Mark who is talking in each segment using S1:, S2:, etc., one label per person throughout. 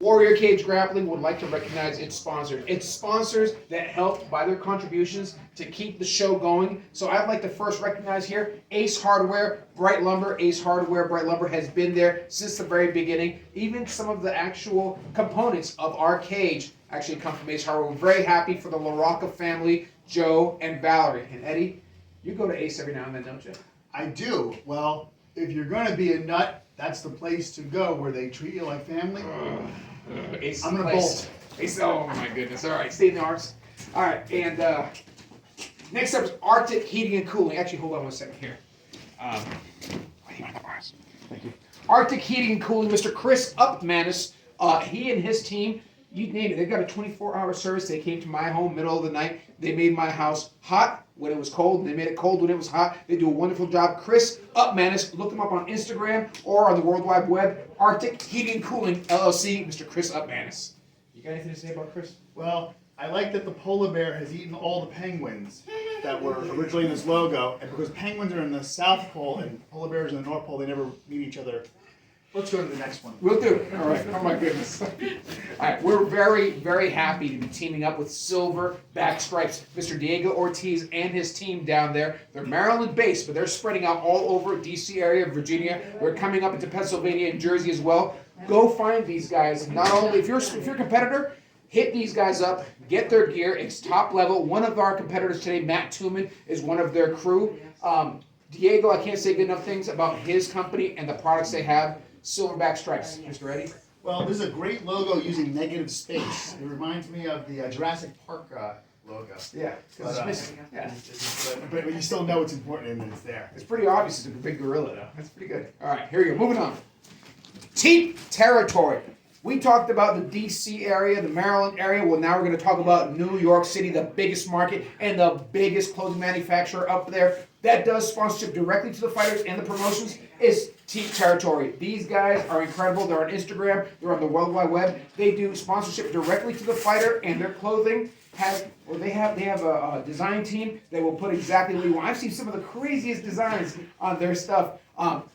S1: Warrior Cage Grappling would like to recognize its sponsors. Its sponsors that help by their contributions to keep the show going. So I'd like to first recognize here Ace Hardware, Bright Lumber. Ace Hardware, Bright Lumber has been there since the very beginning. Even some of the actual components of our cage actually come from Ace Hardware. We're very happy for the LaRocca family, Joe and Valerie. And Eddie, you go to Ace every now and then, don't you?
S2: I do. Well, if you're going to be a nut, that's the place to go where they treat you like family.
S1: Ace
S2: I'm going to
S1: place.
S2: bolt.
S1: Ace, oh my goodness. All right, stay in the arms. All right, and next up is Arctic Heating and Cooling. Actually, hold on one second here. Thank you. Arctic Heating and Cooling, Mr. Chris Upmanis. He and his team, you name it, they've got a 24-hour service. They came to my home middle of the night. They made my house hot when it was cold. They made it cold when it was hot. They do a wonderful job. Chris Upmanis, look them up on Instagram or on the World Wide Web. Arctic Heating and Cooling, LLC, Mr. Chris Upmanis. You got anything to say about Chris?
S2: Well, I like that the polar bear has eaten all the penguins that were originally in this logo. And because penguins are in the South Pole and polar bears are in the North Pole, they never meet each other. Let's go to the next one.
S1: We'll do. All right. Oh my goodness. All right. We're very, very happy to be teaming up with Silver Back Stripes. Mr. Diego Ortiz and his team down there. They're Maryland based, but they're spreading out all over DC area, Virginia. They're coming up into Pennsylvania and Jersey as well. Go find these guys. Not only if you're a competitor, hit these guys up. Get their gear. It's top level. One of our competitors today, Matt Tuman, is one of their crew. Diego, I can't say good enough things about his company and the products they have. Silverback Stripes. Mr. Reddy?
S2: Well, this is a great logo using negative space. It reminds me of the Jurassic Park logo.
S1: Yeah, because it's missing. Yeah.
S2: But you still know it's important and it's there.
S1: It's pretty obvious it's a big gorilla, though. That's pretty good. All right, here we go. Moving on. Teep Territory. We talked about the D.C. area, the Maryland area. Well, now we're going to talk about New York City, the biggest market and the biggest clothing manufacturer up there. That does sponsorship directly to the fighters and the promotions is Teep Territory. These guys are incredible. They're on Instagram. They're on the World Wide Web. They do sponsorship directly to the fighter, and their clothing they have a design team that will put exactly what you want. I've seen some of the craziest designs on their stuff.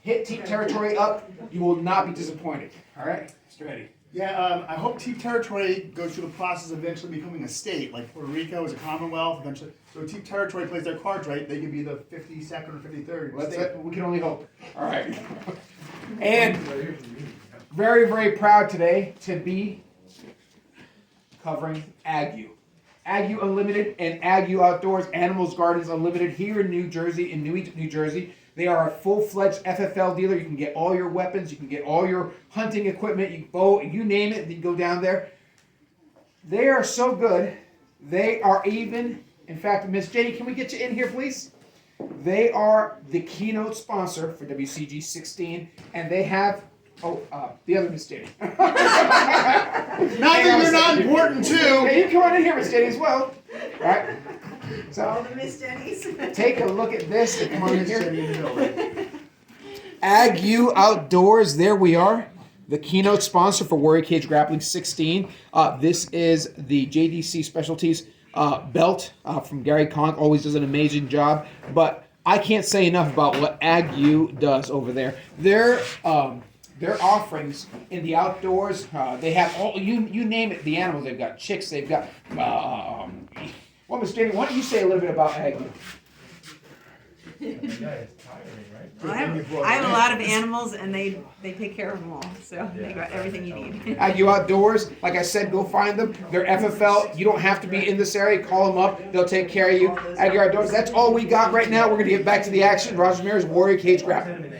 S1: Hit Teep Territory up. You will not be disappointed. All right, Mr. Eddie.
S2: Yeah, I hope Teep Territory goes through the process of eventually becoming a state, like Puerto Rico is a Commonwealth eventually. So Teep Territory plays their cards right, they could be the 52nd or 53rd state.
S1: We can only hope. All right. And very, very proud today to be covering Agu. Agu Unlimited and Agu Outdoors Animals Gardens Unlimited here in New Jersey, in New Jersey. They are a full-fledged FFL dealer. You can get all your weapons. You can get all your hunting equipment. You bow, you name it. You go down there. They are so good. They are even, in fact, Miss Jenny, can we get you in here, please? They are the keynote sponsor for WCG16, and they have, the other Miss Jenny.
S2: Not that you're not important, too.
S1: Yeah, you come on in here, Miss Jenny, as well. All right.
S3: All the Miss Jennies.
S1: Take a look at this. Come on in here. Agu Outdoors, there we are. The keynote sponsor for Warrior Cage Grappling 16. This is the JDC Specialties belt from Gary Conk. Always does an amazing job. But I can't say enough about what Agu does over there. Their offerings in the outdoors, they have all, you name it, the animals. They've got chicks, they've got... well, Mr. Danny, why don't you say a little bit about Agu?
S3: Well, I have a lot of animals, and they take care of them all, so they got everything you need.
S1: Agu Outdoors, like I said, go find them. They're FFL. You don't have to be in this area. Call them up. They'll take care of you. Agu Outdoors, that's all we got right now. We're going to get back to the action. Roger Ramirez, Warrior Cage Grappling.